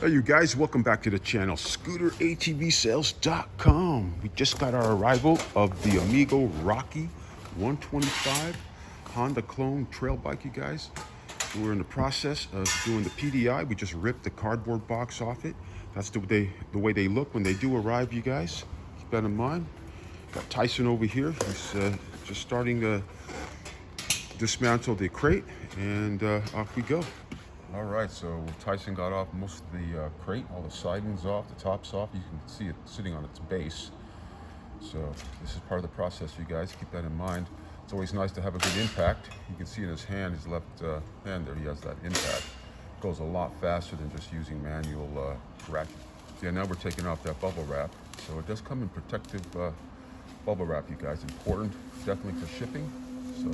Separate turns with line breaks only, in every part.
Hey you guys, welcome back to the channel, ScooterATVSales.com. We just got our arrival of the Amigo Rocky 125 Honda clone trail bike, you guys. We're in the process of doing the PDI. We just ripped the cardboard box off it. That's the way they look when they do arrive, you guys. Keep that in mind. Got Tyson over here. He's just starting to dismantle the crate, and off we go. All right, so Tyson got off most of the crate, all the sidings off, the top's off. You can see it sitting on its base. So this is part of the process, you guys. Keep that in mind. It's always nice to have a good impact. You can see in his hand, his left hand there, he has that impact. It goes a lot faster than just using manual ratchet. Yeah, now we're taking off that bubble wrap. So it does come in protective bubble wrap, you guys. Important, definitely for shipping. So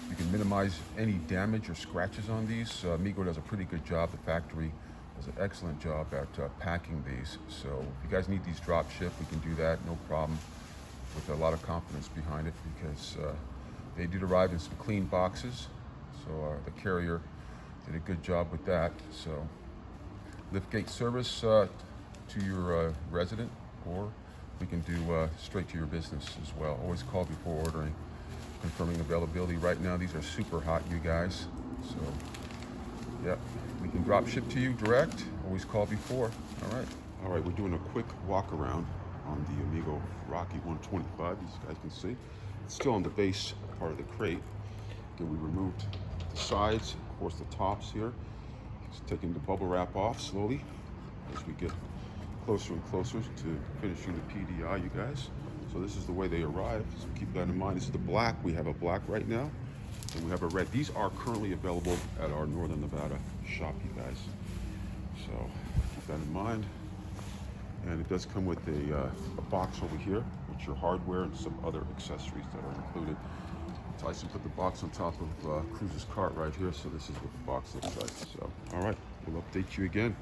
you can minimize any damage or scratches on these. Amigo does a pretty good job. The factory does an excellent job at packing these. So if you guys need these drop shipped, we can do that, no problem, with a lot of confidence behind it, because they did arrive in some clean boxes. So the carrier did a good job with that. So liftgate service to your resident, or we can do straight to your business as well. Always call before ordering, confirming availability. Right now these are super hot, you guys. So yeah, we can drop ship to you direct. Always call before. All right, we're doing a quick walk around on the Amigo Rocky 125, as you guys can see. It's still on the base part of the crate. Again, we removed the sides, of course the tops here. Just taking the bubble wrap off slowly as we get closer and closer to finishing the PDI, you guys. So this is the way they arrive, so keep that in mind. This is the black. We have a black right now, and we have a red. These are currently available at our Northern Nevada shop, you guys. So keep that in mind. And it does come with a box over here with your hardware and some other accessories that are included. Tyson put the box on top of Cruz's cart right here, so this is what the box looks like. So, all right, we'll update you again.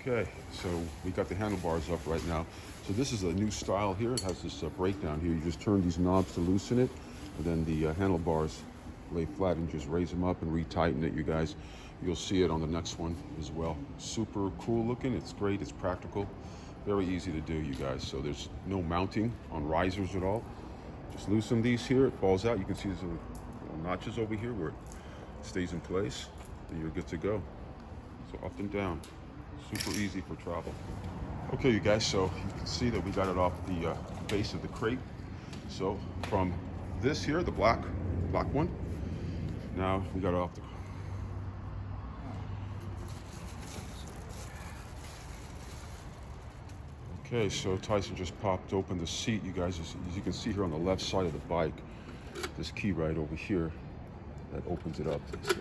Okay, so we got the handlebars up right now. So this is a new style here. It has this breakdown here. You just turn these knobs to loosen it, and then the handlebars lay flat and just raise them up and retighten it, you guys. You'll see it on the next one as well. Super cool looking. It's great. It's practical. Very easy to do, you guys. So there's no mounting on risers at all. Just loosen these here. It falls out. You can see there's little notches over here where it stays in place, and you're good to go. So up and down. Super easy for travel. Okay, you guys, so you can see that we got it off the base of the crate. So from this here, the black one, now we got it off the... Okay, so Tyson just popped open the seat, you guys. As you can see here on the left side of the bike, this key right over here that opens it up. So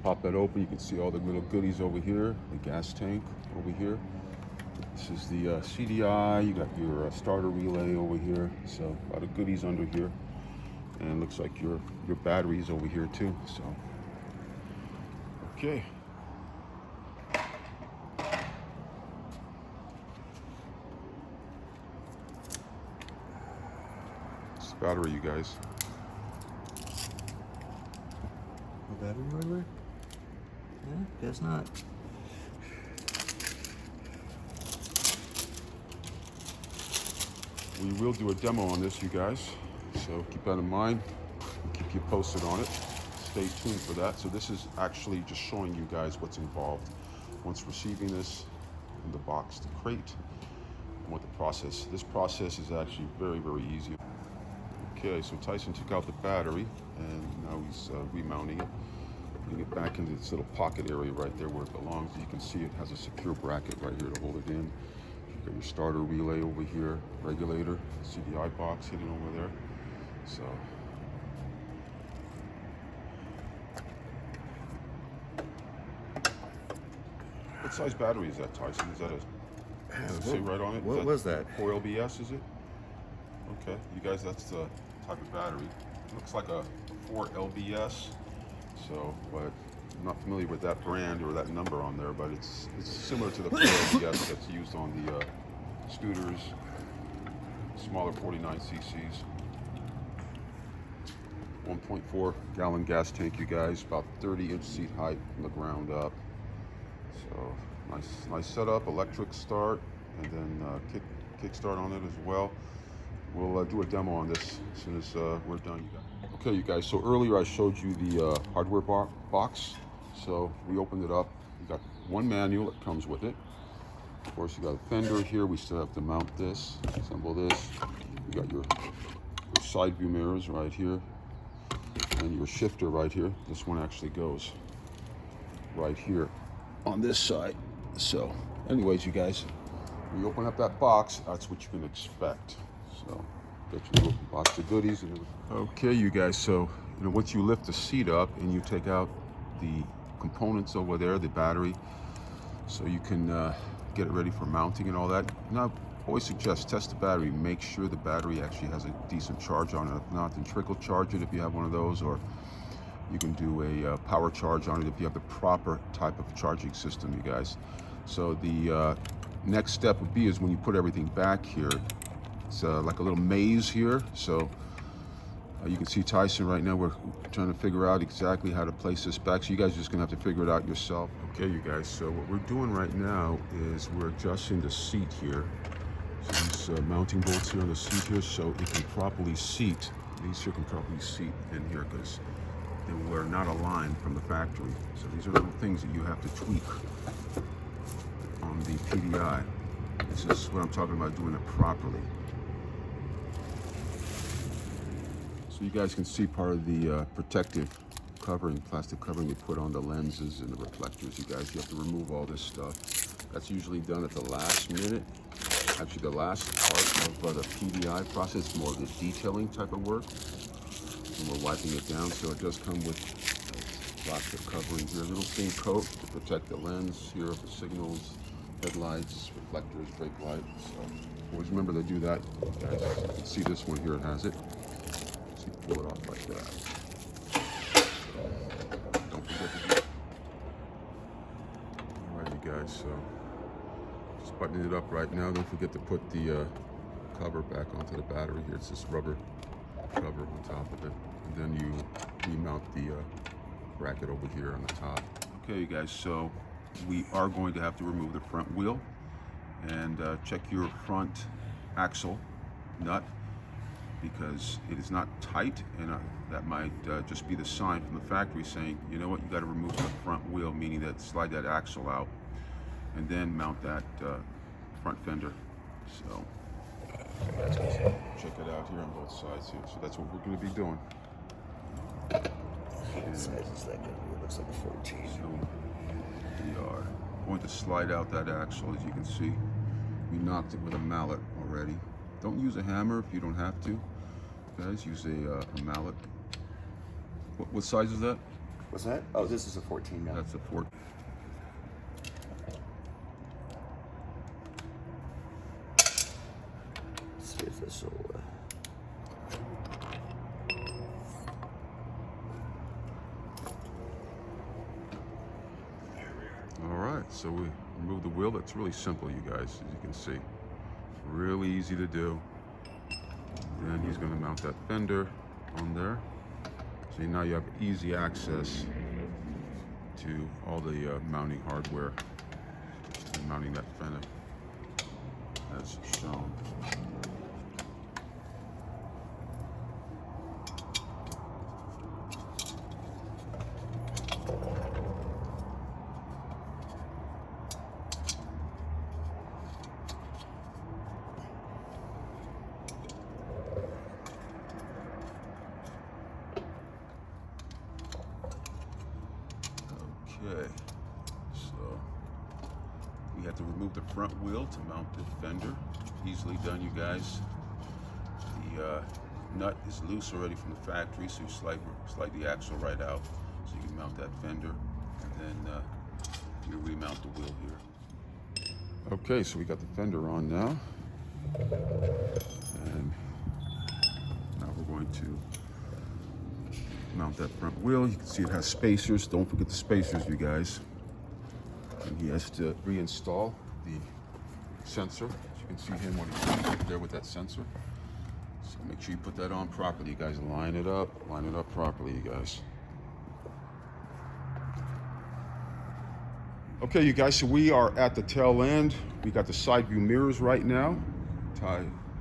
pop that open, you can see all the little goodies over here, the gas tank over here. This is the CDI, you got your starter relay over here, so a lot of goodies under here. And looks like your batteries over here too, so. Okay. It's the battery, you guys.
No battery hardware? Yeah, guess not.
We will do a demo on this, you guys, so keep that in mind. We'll keep you posted on it. Stay tuned for that. So this is actually just showing you guys what's involved once receiving this in the box, the crate, and what the process. This process is actually very, very easy. Okay, so Tyson took out the battery, and now he's remounting it, putting it back into this little pocket area right there where it belongs. As you can see, it has a secure bracket right here to hold it in. Got your starter relay over here, regulator, CDI box hidden over there. So what size battery is that, Tyson? Is that does it say right on it?
What was that?
4 LBS, is it? Okay, you guys, that's the type of battery. It looks like a 4 LBS. So, but I'm not familiar with that brand or that number on there, but it's similar to the 4 LBS that's used on the scooters, smaller 49 cc's. 1.4 gallon gas tank, you guys, about 30-inch seat height from the ground up. So Nice setup, electric start, and then kick start on it as well. We'll do a demo on this as soon as we're done, you guys. Okay, you guys, so earlier I showed you the hardware box. So we opened it up. You got one manual that comes with it. Of course, you got a fender here. We still have to mount this, assemble this. You got your side view mirrors right here, and your shifter right here. This one actually goes right here on this side. So anyways, you guys, when you open up that box, that's what you can expect. So get your little box of goodies and everything. Okay, you guys, so once you lift the seat up and you take out the components over there, the battery, so you can get it ready for mounting and all that. Now, I always suggest test the battery. Make sure the battery actually has a decent charge on it. If not, then trickle charge it if you have one of those, or you can do a power charge on it if you have the proper type of charging system, you guys. So the next step would be is when you put everything back here, it's like a little maze here. So you can see Tyson right now, we're trying to figure out exactly how to place this back. So you guys are just gonna have to figure it out yourself. Okay, you guys, so what we're doing right now is we're adjusting the seat here. So these mounting bolts here on the seat here, so it can properly seat. These here can properly seat in here because they were not aligned from the factory. So these are little things that you have to tweak on the PDI. This is what I'm talking about, doing it properly. So you guys can see part of the protective covering, plastic covering they put on the lenses and the reflectors. You guys, you have to remove all this stuff. That's usually done at the last minute. Actually, the last part of the PDI process, more of the detailing type of work. And we're wiping it down, so it does come with plastic covering here. A little thin coat to protect the lens here for signals, headlights, reflectors, brake lights. So always remember to do that, guys. You can see this one here, it has it. So you pull it off like that. So don't forget to do it. Alright, you guys, so just buttoning it up right now. Don't forget to put the cover back onto the battery here. It's this rubber cover on top of it, and then you remount the bracket over here on the top. Okay, you guys, so we are going to have to remove the front wheel and check your front axle nut, because it is not tight, and that might just be the sign from the factory saying, you know what, you got to remove the front wheel, meaning that slide that axle out and then mount that front fender. So check it out here on both sides here. So that's what we're going to be doing.
What size is that going to be? It looks like a 14.
So we are going to slide out that axle. As you can see, we knocked it with a mallet already. Don't use a hammer if you don't have to. Guys, use a mallet. What size is that?
What's that? Oh, this is a 14 now.
That's a 14.
Let's see if this will.
All right, so we remove the wheel. That's really simple, you guys, as you can see. Really easy to do. Then he's going to mount that fender on there. So now you have easy access to all the mounting hardware and mounting that fender as shown. Okay, so we have to remove the front wheel to mount the fender. Easily done, you guys. The nut is loose already from the factory, so you slide the axle right out so you can mount that fender, and then you remount the wheel here. Okay, so we got the fender on now, and now we're going to mount that front wheel. You can see it has spacers. Don't forget the spacers, you guys. And he has to reinstall the sensor. As you can see him when he's there with that sensor. So make sure you put that on properly, you guys. Line it up properly, you guys. Okay, you guys, so we are at the tail end. We got the side view mirrors right now.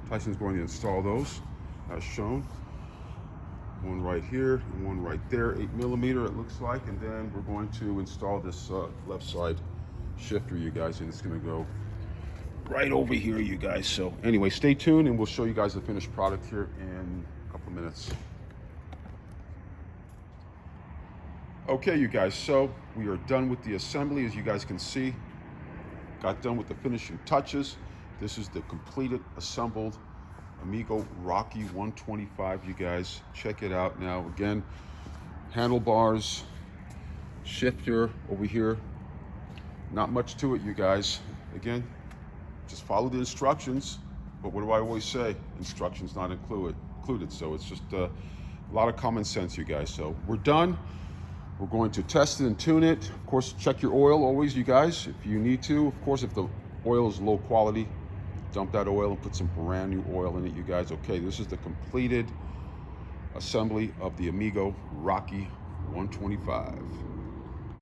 Tyson's going to install those as shown. One right here and one right there, 8mm it looks like. And then we're going to install this left side shifter, you guys, and it's gonna go right over here, you guys. So anyway, stay tuned and we'll show you guys the finished product here in a couple minutes. Okay, you guys, so we are done with the assembly. As you guys can see, got done with the finishing touches. This is the completed, assembled Amigo Rocky 125, you guys. Check it out now. Again, handlebars, shifter over here. Not much to it, you guys. Again, just follow the instructions. But what do I always say? Instructions not included. So it's just a lot of common sense, you guys. So we're done. We're going to test it and tune it. Of course, check your oil always, you guys, if you need to. Of course, if the oil is low quality, dump that oil and put some brand new oil in it, you guys. Okay, this is the completed assembly of the Amigo Rocky 125.